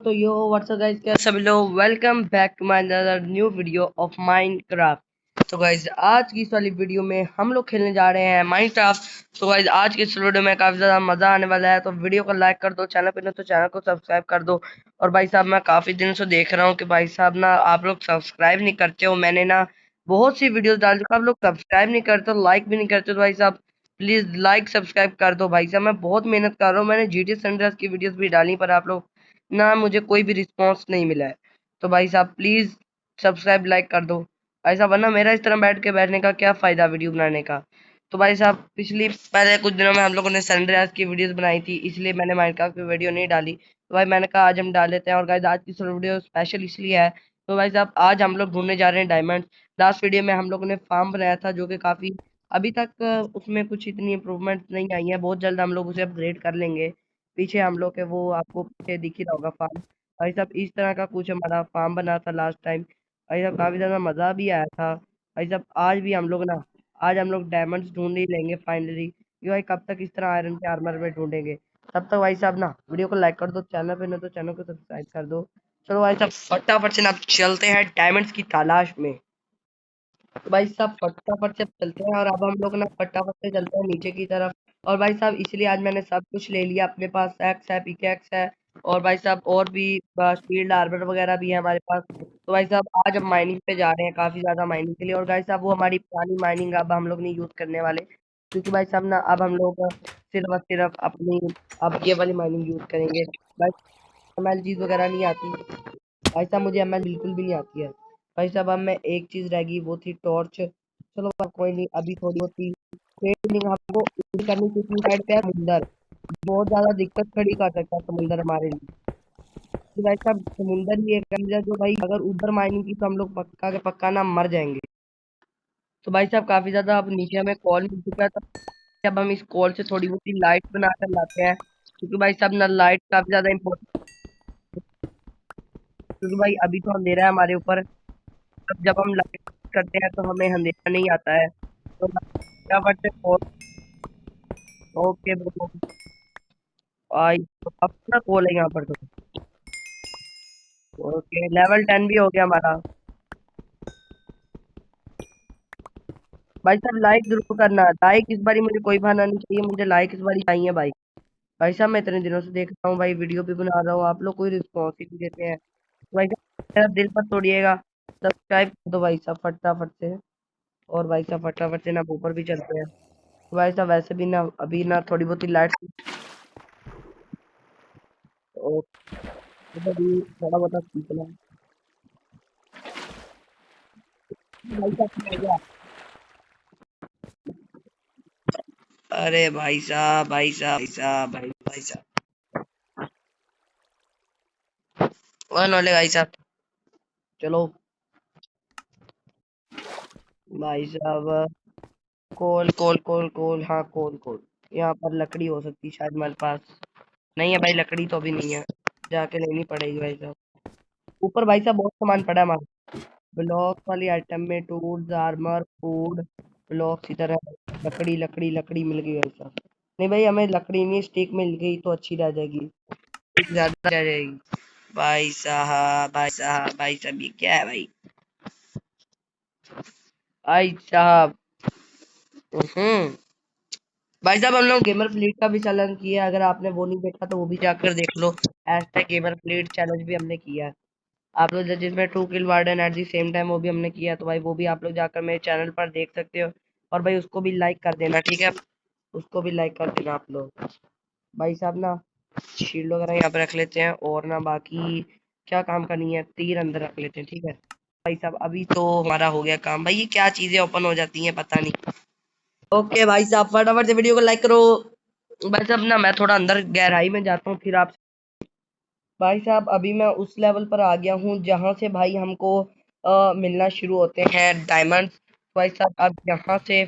तो यो WhatsApp guys, क्या सभी लोग, welcome back to my another new video of Minecraft. तो गाइस आज की इस वाली वीडियो में हम लोग खेलने जा रहे हैं माइनक्राफ्ट। तो गाइस आज की इस वीडियो में काफी ज्यादा मजा आने वाला है, तो वीडियो को लाइक कर दो, चैनल पे न तो चैनल को सब्सक्राइब कर दो। और भाई साहब मैं काफी दिन से देख रहा हूँ कि भाई साहब ना आप लोग सब्सक्राइब नहीं करते हो। मैंने ना बहुत सी वीडियोस डाल चुका, आप लोग सब्सक्राइब नहीं करते, लाइक भी नहीं करते। तो भाई साहब प्लीज लाइक सब्सक्राइब कर दो। भाई साहब मैं बहुत मेहनत कर रहा हूँ, मैंने जीटी सैंड्रेस की वीडियोस भी डाली, पर आप लोग ना मुझे कोई भी रिस्पांस नहीं मिला है। तो भाई साहब प्लीज सब्सक्राइब लाइक कर दो भाई साहब, वरना मेरा इस तरह बैठने का क्या फायदा वीडियो बनाने का। तो भाई साहब पिछली पहले कुछ दिनों में हम लोगों ने सनराइज की वीडियोस बनाई थी, इसलिए मैंने माइनक्राफ्ट की वीडियो नहीं डाली। तो भाई मैंने कहा आज हम डाल लेते हैं, और गाइस आज की वीडियो स्पेशल इसलिए है। तो भाई साहब आज हम लोग ढूंढने जा रहे हैं डायमंड। लास्ट वीडियो में हम लोगों ने फार्म बनाया था, जो कि काफी अभी तक उसमें कुछ इतनी इम्प्रूवमेंट नहीं आई है। बहुत जल्द हम लोग उसे अपग्रेड कर लेंगे। पीछे हम लोग के वो आपको पीछे दिख ही रहा होगा फार्म। भाई साहब इस तरह का कुछ हमारा फार्म बना था लास्ट टाइम। भाई साहब काफी ज्यादा मजा भी आया था। भाई साहब आज हम लोग डायमंड्स ढूंढ ही लेंगे फाइनली। कि भाई कब तक इस तरह आयरन के आर्मर में ढूंढेंगे। तब तक भाई साहब ना वीडियो को लाइक कर दो, चैनल पे न तो चैनल को सब्सक्राइब कर दो। चलो भाई साहब फटाफट से ना अब चलते हैं डायमंड्स की तलाश में। तो भाई साहब फटाफट से चलते हैं, और अब हम लोग ना फटाफट से चलते हैं नीचे की तरफ। और भाई साहब इसलिए आज मैंने सब कुछ ले लिया, अपने पास एक्स है, पिकेक्स है, और भाई साहब और भी शील्ड आर्मर वगैरह भी है हमारे पास। तो भाई साहब आज हम माइनिंग पे जा रहे हैं, काफी ज्यादा माइनिंग के लिए। और भाई साहब वो हमारी पुरानी माइनिंग अब हम लोग नहीं यूज करने वाले, क्योंकि भाई साहब ना अब हम लोग सिर्फ और सिर्फ अपनी अब ये वाली माइनिंग यूज करेंगे। भाई एमएल चीज वगैरह नहीं आती। भाई साहब मुझे एमएल बिल्कुल भी नहीं आती है। भाई साहब अब मैं एक चीज रह गई, वो थी टॉर्च। चलो अब कोई नहीं, अभी थोड़ी होती ट्रेनिंग हमको पूरी करनी, क्योंकि साइड पे है समुंदर। बहुत ज्यादा दिक्कत खड़ी कर सकता है समुंदर हमारे लिए। तो भाई साहब समुंदर ही एक चीज है जो, भाई अगर उधर माइनिंग की तो हम लोग पक्का के पक्का ना मर जाएंगे। तो भाई साहब काफी ज्यादा अब नीचे हमें कॉल मिल चुका है, तो अब हम इस कॉल से थोड़ी बहुत लाइट बनाकर लाते हैं, क्योंकि भाई साहब ना लाइट काफी ज्यादा इम्पोर्टेंट। क्योंकि भाई अभी तो अंधेरा है हमारे ऊपर, तब जब हम लाइट करते हैं तो हमें अंधेरा नहीं आता है। तो फटाफट से कॉल। Okay bro. आई तो अपना कॉल है यहाँ पर तो। ओके लेवल 10 भी हो गया हमारा। भाई साहब लाइक जरूर करना, लाइक इस बारी मुझे कोई बहाना नहीं चाहिए, मुझे लाइक इस बारी चाहिए भाई। भाई साहब मैं इतने दिनों से देख रहा हूँ भाई, वीडियो भी बना रहा हूँ, आप लोग कोई रिस्पॉन्स ही नहीं देते हैं। तो भाई साहब मेरा दिल पर तोड़िएगा, सब्सक्राइब कर दो भाई साहब फटाफट से। और भाई साहब फटाफट से ना ऊपर भी चलते हैं। तो भाई साहब वैसे भी ना अभी ना थोड़ी बहुत ही लाइट और अभी थोड़ा बहुत सीखना है। भाई साहब हो गया। अरे भाई साहब भाई साहब भाई साहब भाई साहब वन वाले भाई साहब। चलो भाई साहब कोल कोल कोल कोल, हाँ कोल कोल। यहाँ पर लकड़ी हो सकती है शायद हमारे पास। नहीं है भाई, लकड़ी तो अभी नहीं है, जाके लेनी पड़ेगी भाई साहब। ऊपर भाई साहब बहुत सामान पड़ा है हमारा। ब्लॉक वाली आइटम में टूल्स, आर्मर, फूड, ब्लॉक्स, इधर है लकड़ी लकड़ी लकड़ी मिल गई भाई साहब। नहीं भाई हमें लकड़ी नहीं, स्टिक मिल गई तो अच्छी रह जाएगी, ज्यादा रह जाएगी। भाई साहब भाई साहब भाई साहब ये क्या है भाई। भाई साहब हम्म भाई साहब हम लोग गेमर फ्लीट का भी चैलेंज किया, अगर आपने वो नहीं देखा तो वो भी जाकर देख लो। हैशटैग गेमर फ्लीट चैलेंज भी हमने किया है। आप लोग जिसमें to kill warden at the same time वो भी हमने किया, तो भाई वो भी आप लोग जाकर मेरे चैनल पर देख सकते हो। और भाई उसको भी लाइक कर देना, ठीक है, उसको भी लाइक कर देना आप लोग। भाई साहब ना शील्ड वगैरह यहाँ पे रख लेते हैं, और ना बाकी क्या काम करनी है, तीर अंदर रख लेते हैं, ठीक है। भाई साहब अभी तो हमारा हो गया काम। भाई ये क्या चीजें ओपन हो जाती हैं पता नहीं। ओके भाई साहब फटाफट से वीडियो को लाइक करो। भाई साहब ना मैं थोड़ा अंदर गहराई में जाता हूँ, फिर आप। भाई साहब अभी मैं उस लेवल पर आ गया हूँ जहां से भाई हमको मिलना शुरू होते हैं डायमंड। भाई साहब अब यहाँ से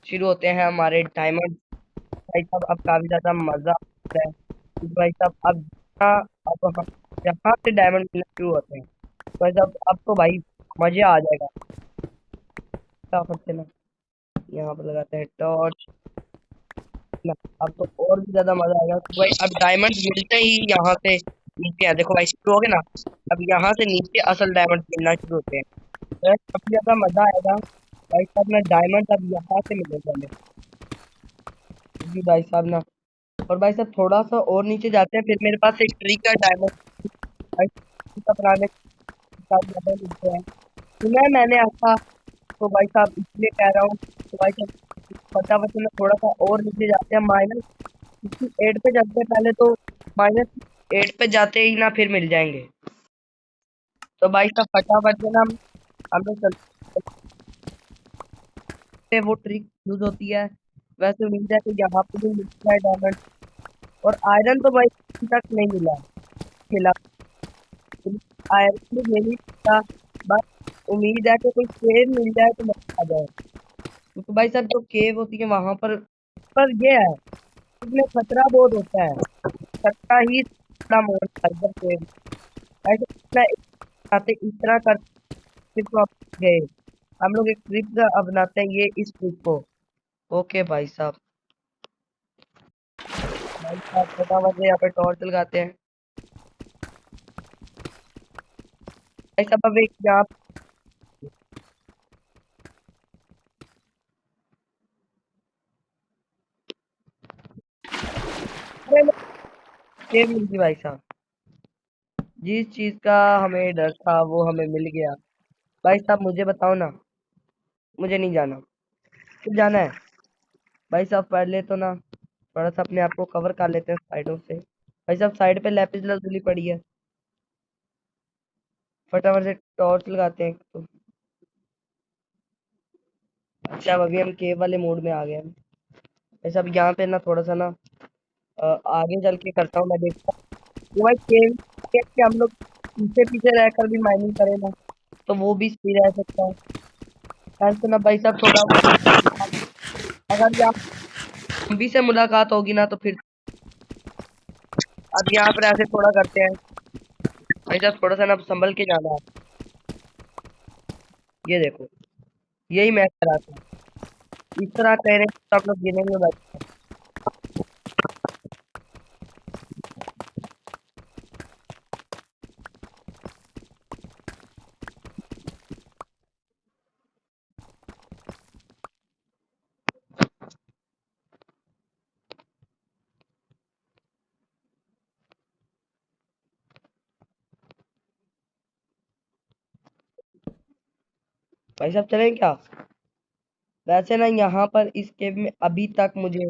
शुरू होते हैं हमारे डायमंड। भाई साहब अब काफी ज्यादा मजा आता है, क्योंकि भाई साहब अब हम यहाँ से डायमंड मिलना शुरू होते हैं। भाई साहब अब तो भाई मजा आ जाएगा। फटाफट से ना यहाँ पर लगाते हैं टॉर्च ना। अब तो और भी ज्यादा मजा आएगा, तो भाई अब डायमंड मिलते ही यहाँ से नीचे है, देखो भाई शुरू हो गए ना। अब यहाँ से नीचे असल डायमंड मिलना शुरू होते हैं, तो सबसे ज्यादा मजा आएगा भाई साहब ना। डायमंड अब यहाँ से मिलेगा हमें जी भाई साहब ना। और भाई साहब थोड़ा सा और नीचे जाते हैं, फिर मेरे पास एक ट्री का डायमंड भाई का बनाने का ज्यादा मिलते हैं। सुना है मैंने ऐसा, तो भाई साहब इसलिए कह रहा हूँ। तो भाई साहब फटाफट से ना थोड़ा सा और नीचे जाते हैं, -8 पे जाते हैं पहले तो। -8 पे जाते ही ना फिर मिल जाएंगे। तो भाई साहब फटाफट से ना हम लोग चलते हैं, वो ट्रिक यूज होती है। वैसे उम्मीद है कि यहाँ पे भी मिलता है डायमंड। और आयरन तो भाई अभी तक नहीं मिला, मिला आयरन भी नहीं मिला। बस उम्मीद है कि कोई शेर मिल जाए तो मजा आ जाए। तो भाई साहब जो केव होती है वहां पर ये है, इसमें खतरा बहुत होता है। खतरा ही बड़ा मोल है इधर केव। ऐसे इतना आते इस तरह कर फिर तो आप गए। हम लोग एक ट्रिप अपनाते हैं ये इस ट्रिप को। ओके भाई साहब फटाफट से यहाँ पे टॉर्च लगाते हैं। भाई साहब अब एक यहाँ पे केव मिल गई भाई साहब। जिस चीज का हमें डर था वो हमें मिल गया। भाई साहब मुझे बताओ ना। मुझे नहीं जाना, फिर जाना है। भाई साहब पहले तो ना थोड़ा सा अपने आप को कवर कर लेते हैं साइडों से। भाई साहब साइड पे लैपिस lazuli पड़ी है, फटाफट से टॉर्च लगाते हैं तो। अच्छा अब अभी हम केव वाले मोड में आ गए हैं। भाई साहब यहाँ पे ना थोड़ा सा ना आगे चल के करता हूँ मैं, देखता हूँ कि भाई केव के हम लोग पीछे पीछे रहकर भी माइनिंग करें ना, तो वो भी सही रह सकता है। ऐसे ना भाई साहब थोड़ा अगर यहाँ भी से मुलाकात होगी ना तो फिर अब यहाँ पर ऐसे थोड़ा करते हैं। भाई साहब थोड़ा सा ना संभल के जाना है। ये देखो, यही मैं कह रहा था। इस तरह कह रहे हैं तो आप लोग गिनेंगे भाई। भाई साहब चलें क्या? वैसे ना यहाँ पर इस केव में अभी तक मुझे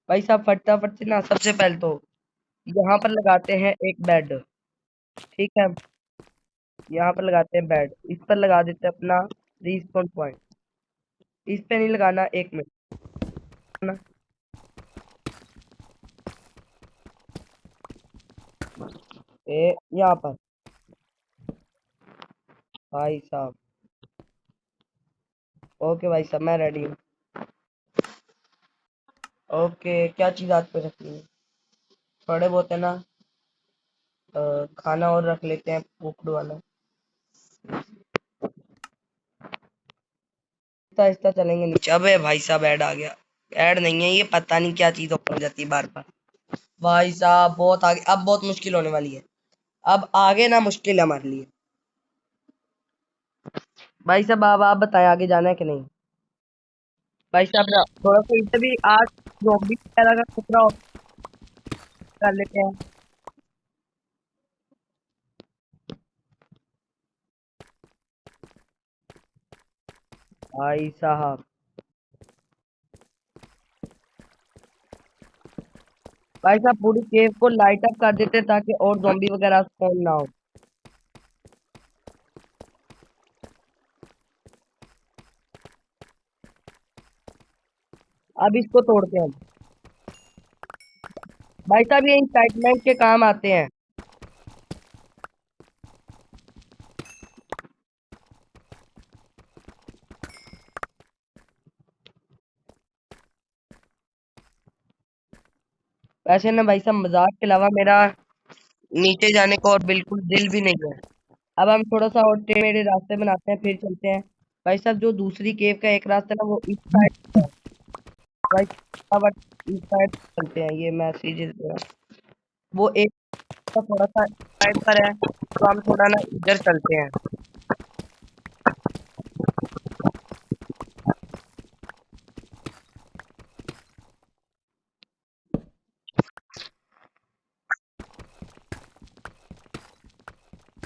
भाई साहब फटाफट से ना सबसे पहले तो यहाँ पर लगाते हैं एक बेड। ठीक है, यहाँ पर लगाते हैं बेड, इस पर लगा देते हैं अपना रिस्पॉन पॉइंट। इस पे नहीं लगाना, 1 मिनट ना। यहाँ पर भाई साहब। ओके भाई साहब मैं रेडी हूँ। ओके क्या चीज हाथ पे रखनी है? थोड़े बहुत है ना खाना और रख लेते हैं कुकड़ वाला। आहिस्ता आहिस्ता चलेंगे नीचे। अबे भाई साहब ऐड आ गया। ऐड नहीं है ये, पता नहीं क्या चीज ओपन हो जाती है बार बार। भाई साहब बहुत आगे, अब बहुत मुश्किल होने वाली है। अब आगे ना मुश्किल है हमारे लिए। भाई साहब अब आप बताएं आगे जाना है कि नहीं? भाई साहब ना थोड़ा सा इसे भी आज जोम्बी वगैरह का खतरा कर लेते हैं। भाई साहब, भाई साहब पूरी केव को लाइट अप कर देते हैं ताकि और जोम्बी वगैरह स्पॉन ना हो। अब इसको तोड़ते हैं। भाई साहब ये इंसाइटमेंट के काम आते हैं। वैसे ना भाई साहब मजाक के अलावा मेरा नीचे जाने को और बिल्कुल दिल भी नहीं है। अब हम थोड़ा सा और टेढ़े मेढ़े रास्ते बनाते हैं फिर चलते हैं। भाई साहब जो दूसरी केव का एक रास्ता है ना वो इस साइड है। भाई साहब इस साइड चलते हैं, ये मैसेज वो एक तो थोड़ा सा साइड पर है, तो हम थोड़ा ना इधर चलते हैं।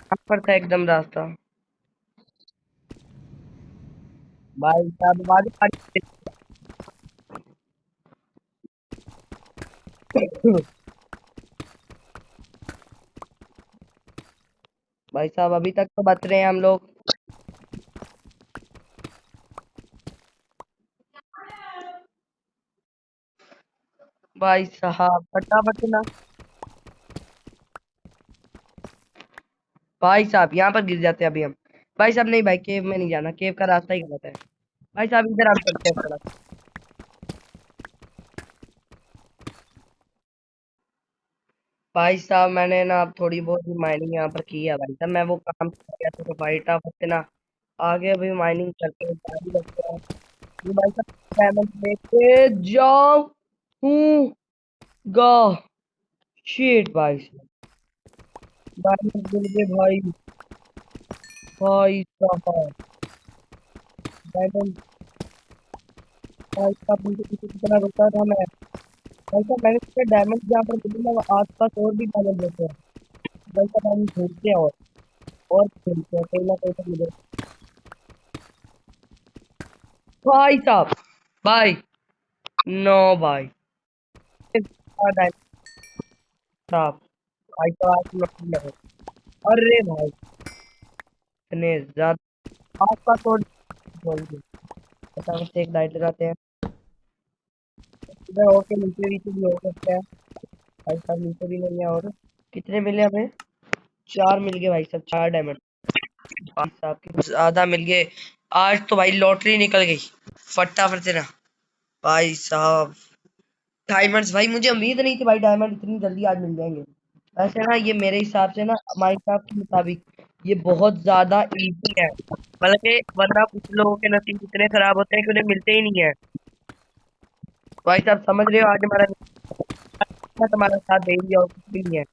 यहाँ पर था एकदम रास्ता। भाई साहब आवाज आ रही है। भाई साहब अभी तक तो बच रहे हैं हम लोग। भाई साहब फटाफट से ना। भाई साहब यहाँ पर गिर जाते हैं अभी हम। भाई साहब नहीं भाई, केव में नहीं जाना, केव का रास्ता ही गलत है। भाई साहब इधर हम चलते हैं थोड़ा। भाई साहब मैंने ना अब थोड़ी बहुत ही माइनिंग यहाँ पर की है भाई साहब, मैं वो काम कर गया था तो भाई टाफट से ना आगे अभी माइनिंग करते हैं, जारी रखते हैं। ये भाई साहब डायमंड लेके जाऊंगा। शिट भाई साहब, डायमंड मिल गए भाई। भाई साहब डायमंड। भाई साहब मुझे किसी की तरह रुका था मैं। भाई साहब मैंने सोचा डायमंड जहाँ पर मिली ना वो आसपास और भी डायमंड रहते हैं। भाई साहब हम ढूंढते हैं और ढूंढते हैं, कहीं ना कहीं तो मिले। भाई साहब भाई, नो भाई, डायमंड साहब। भाई साहब आप नहीं लगे। अरे भाई इतने ज्यादा आसपास और बोल दो। फटाफट से एक लाइट लगाते हैं। इधर होके नीचे नीचे भी हो सकता है। भाई साहब नीचे भी नहीं है। और कितने मिले हमें? चार मिल गए भाई साहब, चार डायमंड। भाई साहब के आधा मिल गए। आज तो भाई लॉटरी निकल गई फटाफट से ना। भाई साहब डायमंड्स, भाई मुझे उम्मीद नहीं थी भाई डायमंड इतनी जल्दी आज मिल जाएंगे। वैसे ना ये मेरे हिसाब से ना माइनक्राफ्ट के मुताबिक ये बहुत ज्यादा इजी है, बल्कि वरना कुछ लोगों के नसीब इतने खराब होते हैं कि उन्हें मिलते ही नहीं है। भाई साहब समझ रहे हो, आज हमारा तुम्हारा साथ दे दिया और कुछ भी नहीं है।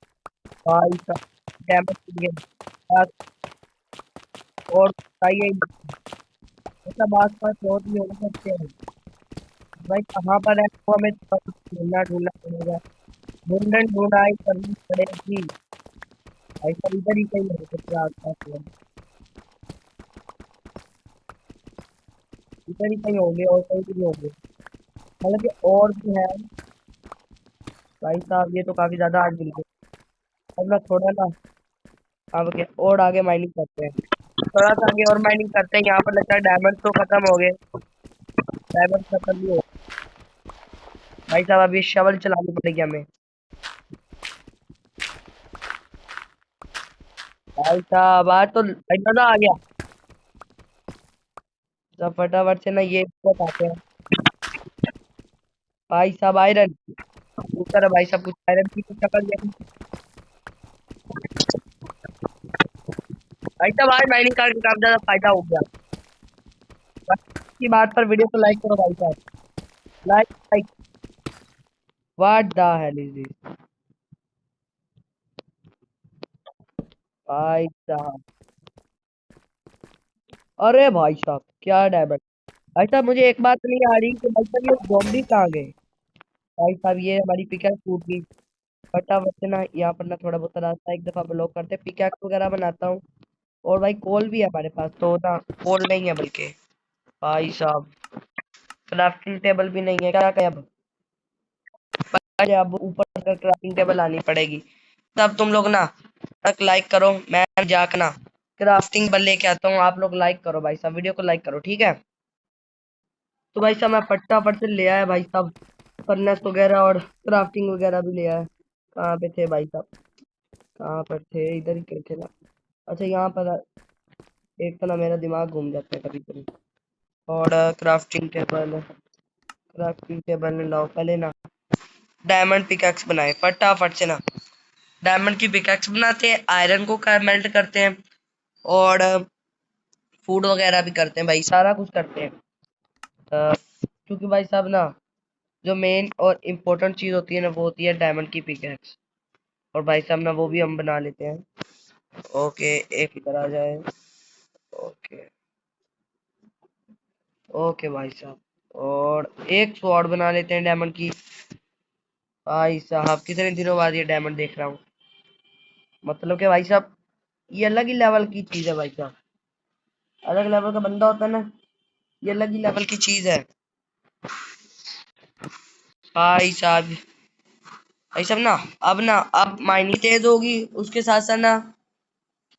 भाई साहब डैमेज के लिए बात और चाहिए ही नहीं। ऐसा बात पास और भी हो सकते हैं। भाई कहाँ पर है वो हमें थोड़ा कुछ ढूंढना ढूंढना पड़ेगा। ढूंढन ढूंढाई करनी पड़ेगी। भाई साहब इधर ही कहीं हो सकते हैं आसपास में। इधर ही कहीं होंगे और कहीं भी नहीं होंगे। हालांकि और भी है। भाई साहब ये तो काफी ज्यादा आज मिल गए। अब ना थोड़ा ना अब क्या और आगे माइनिंग करते हैं। थोड़ा सा आगे और माइनिंग करते हैं। यहाँ पर लगता है डायमंड तो खत्म हो गए। डायमंड खत्म भी हो। भाई साहब अभी शवल चलानी पड़ेगी हमें। भाई साहब आज तो भाई मजा आ गया। सब फटाफट से ना ये बताते हैं। भाई साहब आयरन ऊपर है। भाई साहब कुछ आयरन की कुछ शक्ल देखी। भाई साहब आज माइनिंग करके काफी ज्यादा फायदा हो गया। बस की बात पर वीडियो को लाइक करो भाई साहब। Like like. What the hell is this? भाई साहब अरे भाई साहब क्या डायमंड। भाई साहब मुझे एक बात नहीं आ रही कि भाई साहब ये ज़ॉम्बी कहाँ गए। भाई साहब ये हमारी पिकैक्स टूट गई। फटाफट से ना यहाँ पर ना थोड़ा बहुत रास्ता एक दफा ब्लॉक करते, पिकैक्स वगैरह बनाता हूँ। और भाई कोल भी है हमारे पास, तो ना कोल नहीं है बल्कि। भाई साहब क्राफ्टिंग टेबल भी नहीं है, क्या करें अब? अरे अब ऊपर कर क्राफ्टिंग टेबल आनी पड़ेगी। तब तुम लोग ना तक लाइक करो, मैं जाकर ना क्राफ्टिंग टेबल लेके आता हूँ। आप लोग लाइक करो भाई साहब, वीडियो को लाइक करो, ठीक है? तो भाई साहब मैं फटाफट से ले आया भाई साहब, फर्नेस वगैरह और क्राफ्टिंग वगैरह भी ले आया। कहाँ पे थे भाई साहब? कहाँ पर थे? इधर ही कहीं थे ना। अच्छा यहाँ पर एक तो ना मेरा दिमाग घूम जाता है कभी कभी। और क्राफ्टिंग टेबल लाओ पहले ना। डायमंड पिकैक्स बनाए फटाफट से ना। डायमंड की पिकैक्स बनाते हैं, आयरन को मेल्ट करते हैं और फूड वगैरह भी करते हैं भाई, सारा कुछ करते हैं। क्योंकि भाई साहब ना जो मेन और इम्पोर्टेंट चीज होती है ना वो होती है डायमंड की पिकैक्स। और भाई साहब ना वो भी हम बना लेते हैं। ओके, एक इधर आ जाए। ओके। ओके भाई साहब, और एक स्वॉर्ड बना लेते हैं डायमंड की। भाई साहब कितने दिनों बाद ये डायमंड देख रहा हूँ। मतलब कि भाई साहब ये अलग ही लेवल की चीज है भाई साहब। अलग लेवल का बंदा होता है ना, ये अलग ही लेवल की चीज है भाई साहब। भाई साहब ना अब माइनिंग तेज होगी, उसके साथ साथ ना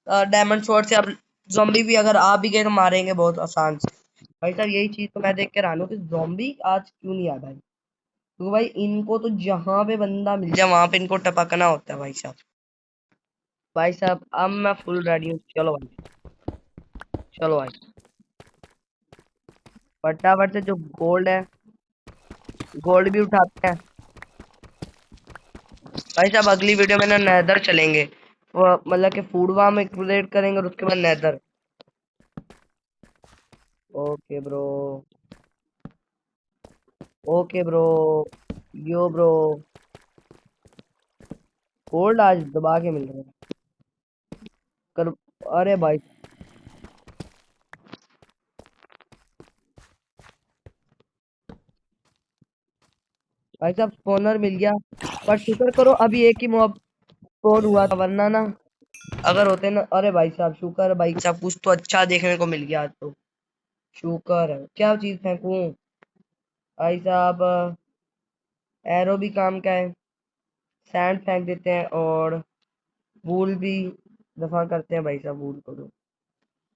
डायमंड स्वॉर्ड से अब ज़ॉम्बी भी अगर आ भी गए तो मारेंगे बहुत आसान से। भाई साहब यही चीज तो मैं देख के रानू कि ज़ॉम्बी आज क्यों नहीं आ भाई, तो भाई इनको तो जहां पे बंदा मिल जाए वहां पे इनको टपकना होता है भाई साहब। भाई साहब अब मैं फुल रेडी हूँ, चलो भाई। चलो भाई फटाफट से जो गोल्ड है, गोल्ड भी उठाते हैं। भाई साहब अगली वीडियो में ना नेदर चलेंगे, वो मतलब कि फूड वार्म एक्सप्लोरेट करेंगे और उसके बाद nether. Okay bro. Okay bro. Yo bro. Gold आज दबा के मिल रहा है। कर। अरे भाई। भाई साहब स्पॉनर मिल गया, पर शुक्र करो अभी एक ही मॉब स्पॉन हुआ था, वरना ना अगर होते ना। अरे भाई साहब शुक्र है भाई साहब, कुछ तो अच्छा देखने को मिल गया आज तो। शुक्र है। क्या चीज फेंकूं भाई साहब, एरो भी काम का है। सैंड फेंक देते हैं और वूल भी दफा करते हैं भाई साहब, वूल को तो।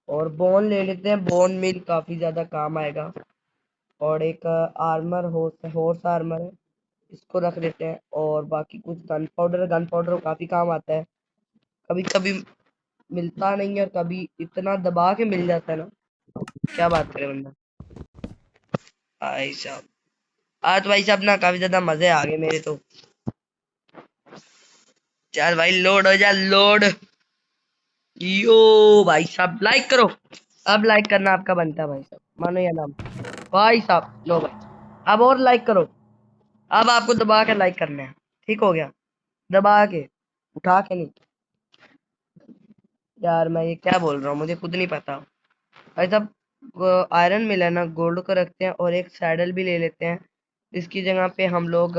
और बोन ले लेते हैं, बोन मिल काफी ज्यादा काम आएगा। और एक आर्मर हॉर्स आर्मर है, इसको रख देते हैं। और बाकी कुछ गन पाउडर काफी काम आता है। कभी कभी मिलता नहीं है और कभी इतना दबा के मिल जाता है ना, क्या बात करें बंदा। भाई साहब आज भाई साहब ना काफी ज्यादा मजे आ गए मेरे तो। चल भाई लोड हो जा, लोड। यो भाई साहब लाइक करो। अब लाइक करना आपका बनता है भाई साहब, मानो या नाम। भाई साहब लो भाई, अब और लाइक करो। अब आपको दबा के लाइक करना है, ठीक हो गया। दबा के, उठा के नहीं। यार मैं ये क्या बोल रहा हूँ, मुझे खुद नहीं पता। भाई साहब आयरन मिला है ना, गोल्ड को रखते हैं और एक सैडल भी ले लेते हैं। इसकी जगह पे हम लोग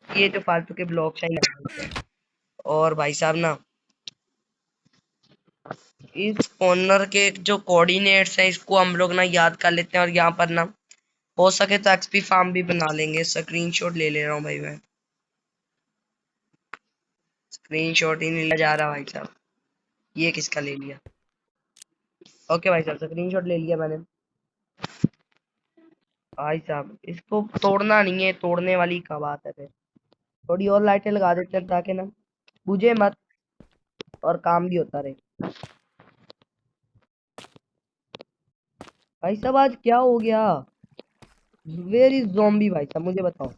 ये जो फालतू के ब्लॉक चाहिए लगा देते हैं। और भाई साहब ना इस ऑनर के जो कोऑर्डिनेट्स हैं इसको हम लोग ना याद कर लेते हैं, और यहाँ पर ना हो सके तो एक्सपी फार्म भी बना लेंगे। स्क्रीनशॉट ले ले रहा हूँ भाई मैं। स्क्रीनशॉट ही नहीं लिया जा रहा भाई साहब। ये किसका ले लिया। ओके भाई साहब स्क्रीनशॉट ले लिया मैंने। भाई साहब इसको तोड़ना नहीं है, तोड़ने वाली क्या बात है फिर। थोड़ी और लाइटें लगा देते हैं ताकि ना बुझे मत और काम भी होता रहे। भाई साहब आज क्या हो गया। वेयर इज ज़ॉम्बी भाई साहब मुझे बताओ।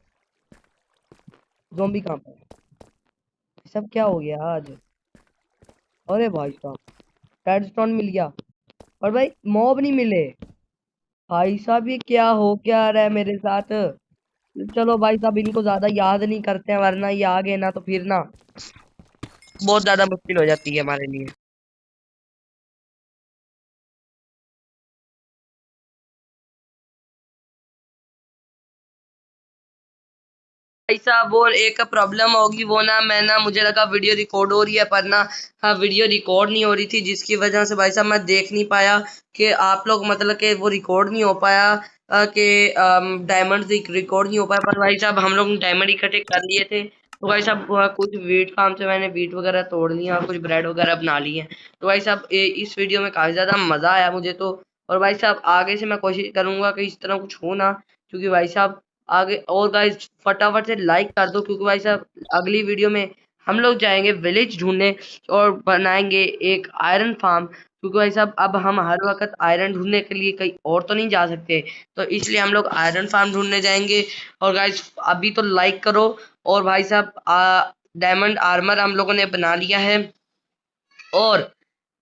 ज़ॉम्बी कहाँ पर है? सब क्या हो गया आज। अरे भाई साहब रेडस्टोन मिल गया, और भाई मॉब नहीं मिले। भाई साहब ये क्या रहा है मेरे साथ। चलो भाई साहब इनको ज्यादा याद नहीं करते हैं, वरना ये आ गए ना तो फिर ना बहुत ज्यादा मुश्किल हो जाती है हमारे लिए। भाई साहब वो एक प्रॉब्लम होगी, वो ना मैं ना मुझे लगा वीडियो रिकॉर्ड हो रही है, पर ना हाँ वीडियो रिकॉर्ड नहीं हो रही थी, जिसकी वजह से भाई साहब मैं देख नहीं पाया कि आप लोग मतलब कि वो रिकॉर्ड नहीं हो पाया कि डायमंड रिकॉर्ड नहीं हो पाया। पर भाई साहब हम लोग डायमंड इकट्ठे कर लिए थे, तो भाई साहब कुछ वीट फार्म से मैंने वीट वगैरह तोड़ लिया और कुछ ब्रेड वगैरह बना ली है। तो भाई साहब इस वीडियो में काफी ज्यादा मजा आया मुझे तो। और भाई साहब आगे से मैं कोशिश करूंगा कि इस तरह कुछ हो ना, क्योंकि भाई साहब आगे। और गाइस फटाफट से लाइक कर दो, क्योंकि भाई साहब अगली वीडियो में हम लोग जाएंगे विलेज ढूंढने और बनाएंगे एक आयरन फार्म, क्योंकि भाई साहब अब हम हर वक्त आयरन ढूंढने के लिए कहीं और तो नहीं जा सकते, तो इसलिए हम लोग आयरन फार्म ढूंढने जाएंगे। और गाइस अभी तो लाइक करो। और भाई साहब डायमंड आर्मर हम लोगों ने बना लिया है। और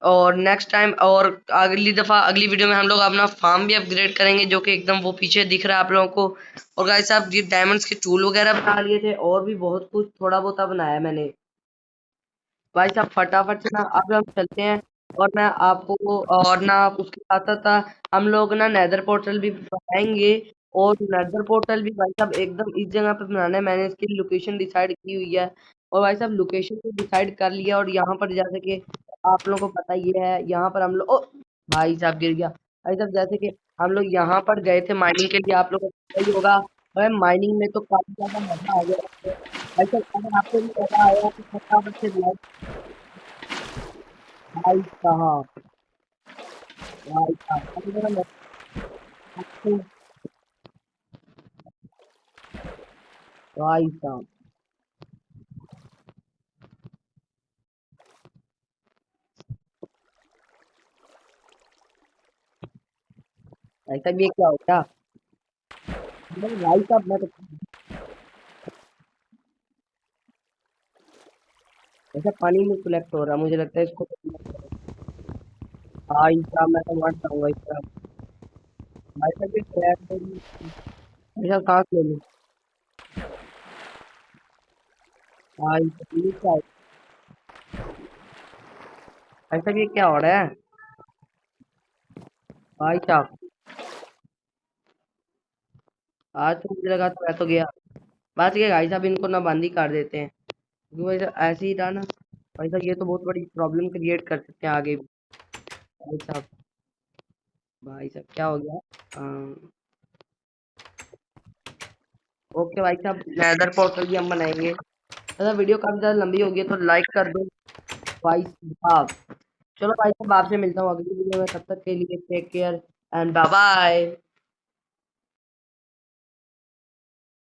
और नेक्स्ट टाइम और अगली दफा अगली वीडियो में हम लोग अपना फार्म भी अपग्रेड करेंगे, जो कि एकदम वो पीछे दिख रहा है आप लोगों को। और गाइस साहब ये डायमंड्स के टूल वगैरह बना लिए थे, और भी बहुत कुछ थोड़ा बहुत बनाया मैंने। भाई साहब फटाफट से ना अब हम चलते हैं। और मैं आपको और ना उसके साथ साथ हम लोग ना नेदर पोर्टल भी बनाएंगे। और नेदर पोर्टल भी भाई साहब एकदम इस जगह पे बनाना है, मैंने इसकी लोकेशन डिसाइड की हुई है। और भाई साहब लोकेशन को डिसाइड कर लिया, और यहाँ पर जैसे कि आप लोगों को पता ही है, यहाँ पर हम लोग ओ भाई साहब गिर गया। भाई साहब जैसे कि हम लोग यहाँ पर गए थे माइनिंग के लिए, आप लोगों को पता ही होगा। भाई माइनिंग में तो काफी ज्यादा मजा आ गया। भाई साहब अगर आपको भी मजा आया तो फटाफट से लाइक। भाई साहब, भाई साहब अभी मेरा मैसेज। भाई साहब, भाई साहब ये क्या हो गया? भाई साहब मैं तो ऐसा पानी में सिलेक्ट हो रहा है, मुझे लगता है इसको तो। भाई साहब मैं तो मर जाऊंगा इस तरह। भाई साहब ये ट्रैप है। भाई साहब सांस ले लो। भाई साहब ये क्या है? भाई साहब ये क्या हो रहा है? भाई साहब आज तो मुझे लगा तो मैं तो गया। बात ये है, भाई साहब इनको ना बंद ही कर देते हैं, क्योंकि भाई साहब ऐसे ही रहा ना। भाई साहब ये तो बहुत बड़ी प्रॉब्लम क्रिएट कर सकते हैं आगे भी। भाई साहब, भाई साहब क्या हो गया? ओके भाई साहब नेदर पोर्टल भी हम बनाएंगे। अगर वीडियो काफी ज्यादा लंबी होगी तो लाइक कर दो भाई साहब। चलो भाई साहब आपसे मिलता हूँ अगली वीडियो में, तब तक के लिए take care and bye bye.